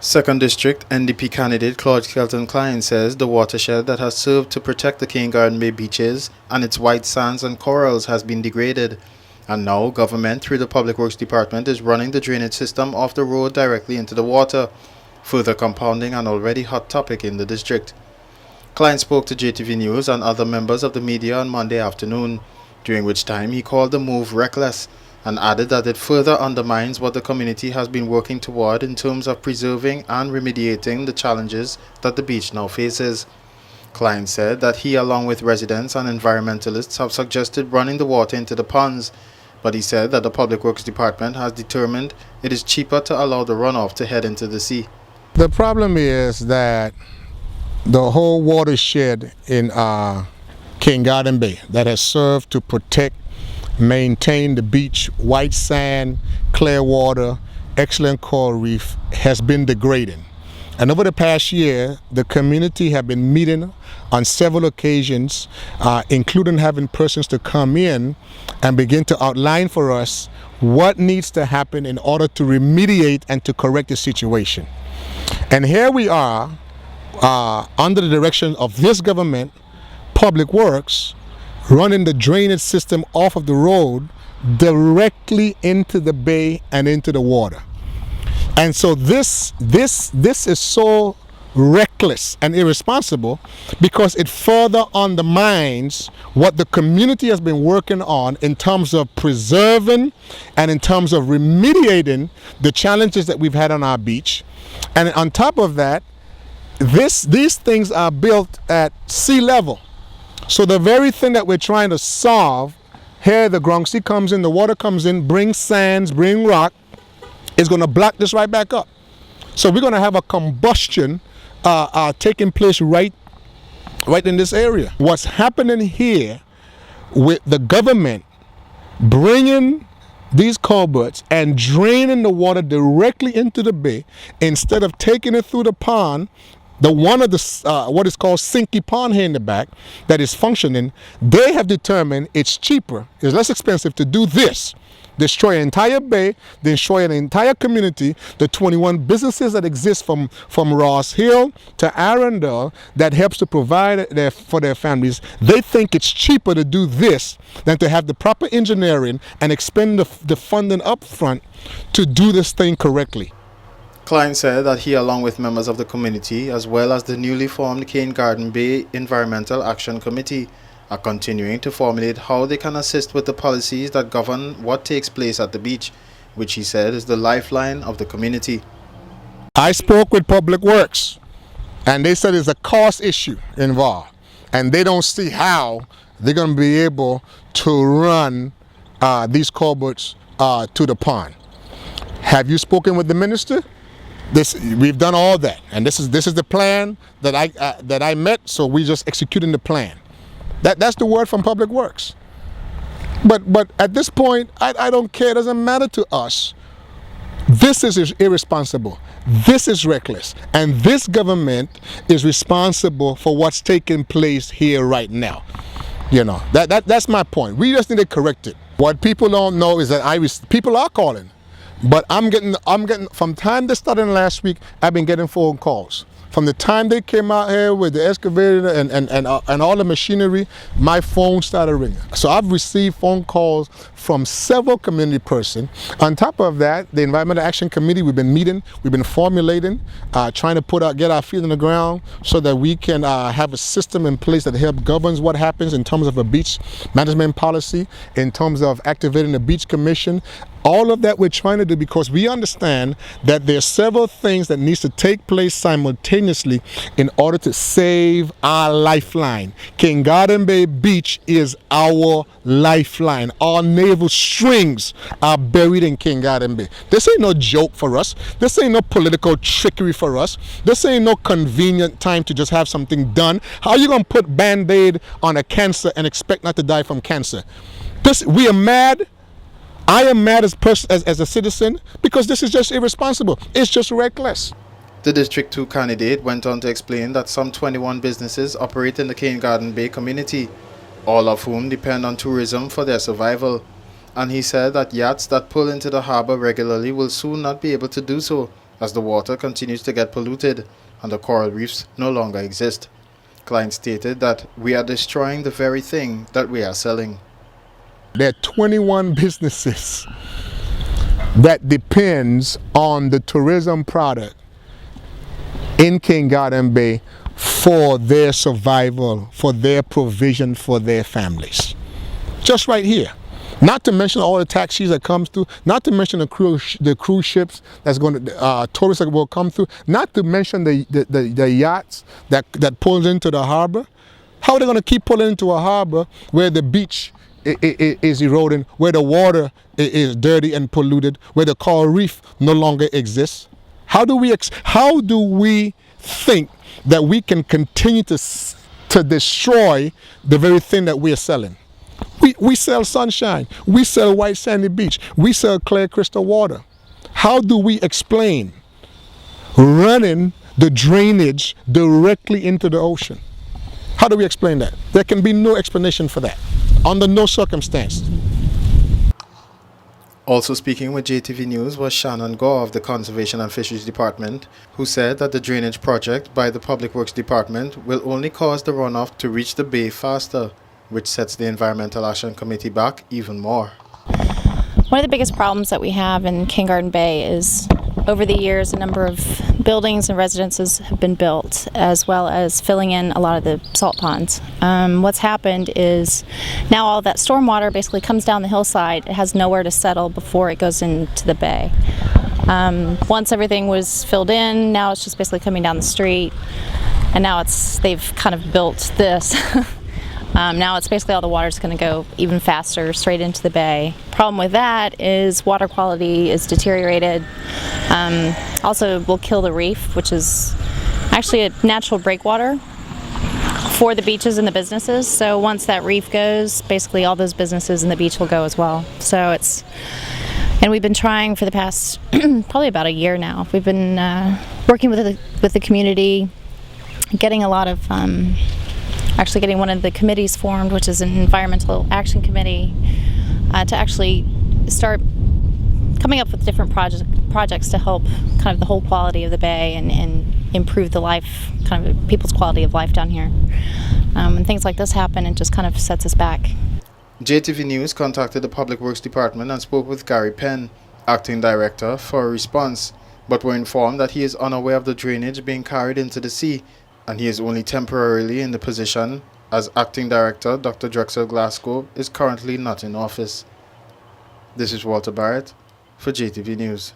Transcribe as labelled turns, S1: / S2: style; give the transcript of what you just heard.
S1: Second District NDP candidate Claude Cline says the watershed that has served to protect the King Garden Bay beaches and its white sands and corals has been degraded, and now government through the Public Works Department is running the drainage system off the road directly into the water, further compounding an already hot topic in the district. Cline spoke to JTV News and other members of the media on Monday afternoon, during which time he called the move reckless and added that it further undermines what the community has been working toward in terms of preserving and remediating the challenges that the beach now faces. Cline said that he, along with residents and environmentalists, have suggested running the water into the ponds, but he said that the Public Works Department has determined it is cheaper to allow the runoff to head into the sea.
S2: The problem is that the whole watershed in King Garden Bay that has served to protect, maintain the beach, white sand, clear water, excellent coral reef has been degrading. And over the past year, the community have been meeting on several occasions, including having persons to come in and begin to outline for us what needs to happen in order to remediate and to correct the situation. And here we are, under the direction of this government, Public Works, running the drainage system off of the road directly into the bay and into the water. And so this is so reckless and irresponsible because it further undermines what the community has been working on in terms of preserving and in terms of remediating the challenges that we've had on our beach. And on top of that, these things are built at sea level. So the very thing that we're trying to solve, here the Gronxy comes in, the water comes in, brings sands, bring rock, is going to block this right back up. So we're going to have a combustion taking place right in this area. What's happening here with the government bringing these culverts and draining the water directly into the bay instead of taking it through the pond, the one of the what is called Sinky Pond here in the back that is functioning, they have determined it's cheaper, it's less expensive to do this. Destroy an entire bay, destroy an entire community, the 21 businesses that exist from Ross Hill to Arundel that helps to provide for their families. They think it's cheaper to do this than to have the proper engineering and expend the funding up front to do this thing correctly.
S1: Cline said that he, along with members of the community, as well as the newly formed King Garden Bay Environmental Action Committee, are continuing to formulate how they can assist with the policies that govern what takes place at the beach, which he said is the lifeline of the community.
S2: I spoke with Public Works, and they said there's a cost issue involved, and they don't see how they're going to be able to run these culverts to the pond. Have you spoken with the minister? We've done all that, and this is the plan that I met. So we just executing the plan. That's the word from Public Works. But at this point, I don't care. It doesn't matter to us. This is irresponsible. This is reckless, and this government is responsible for what's taking place here right now. You know, that's my point. We just need to correct it. What people don't know is that people are calling. But I'm getting from time they started last week, I've been getting phone calls. From the time they came out here with the excavator and all the machinery, my phone started ringing. So I've received phone calls from several community persons. On top of that, the Environmental Action Committee, we've been meeting, we've been formulating, trying to get our feet on the ground so that we can have a system in place that helps governs what happens in terms of a beach management policy, in terms of activating the beach commission. All of that we're trying to do because we understand that there are several things that needs to take place simultaneously in order to save our lifeline. King Garden Bay Beach is our lifeline. Our naval strings are buried in King Garden Bay. This ain't no joke for us. This ain't no political trickery for us. This ain't no convenient time to just have something done. How are you going to put Band-Aid on a cancer and expect not to die from cancer? We are mad. I am mad as a citizen because this is just irresponsible. It's just reckless.
S1: The District 2 candidate went on to explain that some 21 businesses operate in the King Garden Bay community, all of whom depend on tourism for their survival. And he said that yachts that pull into the harbor regularly will soon not be able to do so, as the water continues to get polluted and the coral reefs no longer exist. Cline stated that we are destroying the very thing that we are selling.
S2: There are 21 businesses that depends on the tourism product in King Garden Bay for their survival, for their provision for their families. Just right here. Not to mention all the taxis that comes through, not to mention the cruise ships that's going to, tourists that will come through, not to mention the yachts that pulls into the harbor. How are they going to keep pulling into a harbor where the beach is eroding, where the water is dirty and polluted, where the coral reef no longer exists? How do we think that we can continue to destroy the very thing that we are selling? We sell sunshine, we sell white sandy beach, we sell clear crystal water. How do we explain running the drainage directly into the ocean? How do we explain that? There can be no explanation for that, under no circumstance.
S1: Also speaking with JTV News was Shannon Gore of the Conservation and Fisheries Department, who said that the drainage project by the Public Works Department will only cause the runoff to reach the bay faster, which sets the Environmental Action Committee back even more.
S3: One of the biggest problems that we have in King Garden Bay is over the years a number of buildings and residences have been built, as well as filling in a lot of the salt ponds. What's happened is now all that stormwater basically comes down the hillside. It has nowhere to settle before it goes into the bay. Once everything was filled in, now it's just basically coming down the street, and now they've kind of built this. Now it's basically all the water's going to go even faster straight into the bay. Problem with that is water quality is deteriorated. Also will kill the reef, which is actually a natural breakwater for the beaches and the businesses. So once that reef goes, basically all those businesses and the beach will go as well. So and we've been trying for the past probably about a year now. We've been working with the community, getting a lot of actually getting one of the committees formed, which is an Environmental Action Committee, to actually start coming up with different projects to help kind of the whole quality of the bay and improve the life, kind of people's quality of life down here. When things like this happen, it just kind of sets us back.
S1: JTV News contacted the Public Works Department and spoke with Gary Penn, acting director, for a response, but were informed that he is unaware of the drainage being carried into the sea, and he is only temporarily in the position as acting director. Dr. Drexel Glasgow is currently not in office. This is Walter Barrett for JTV News.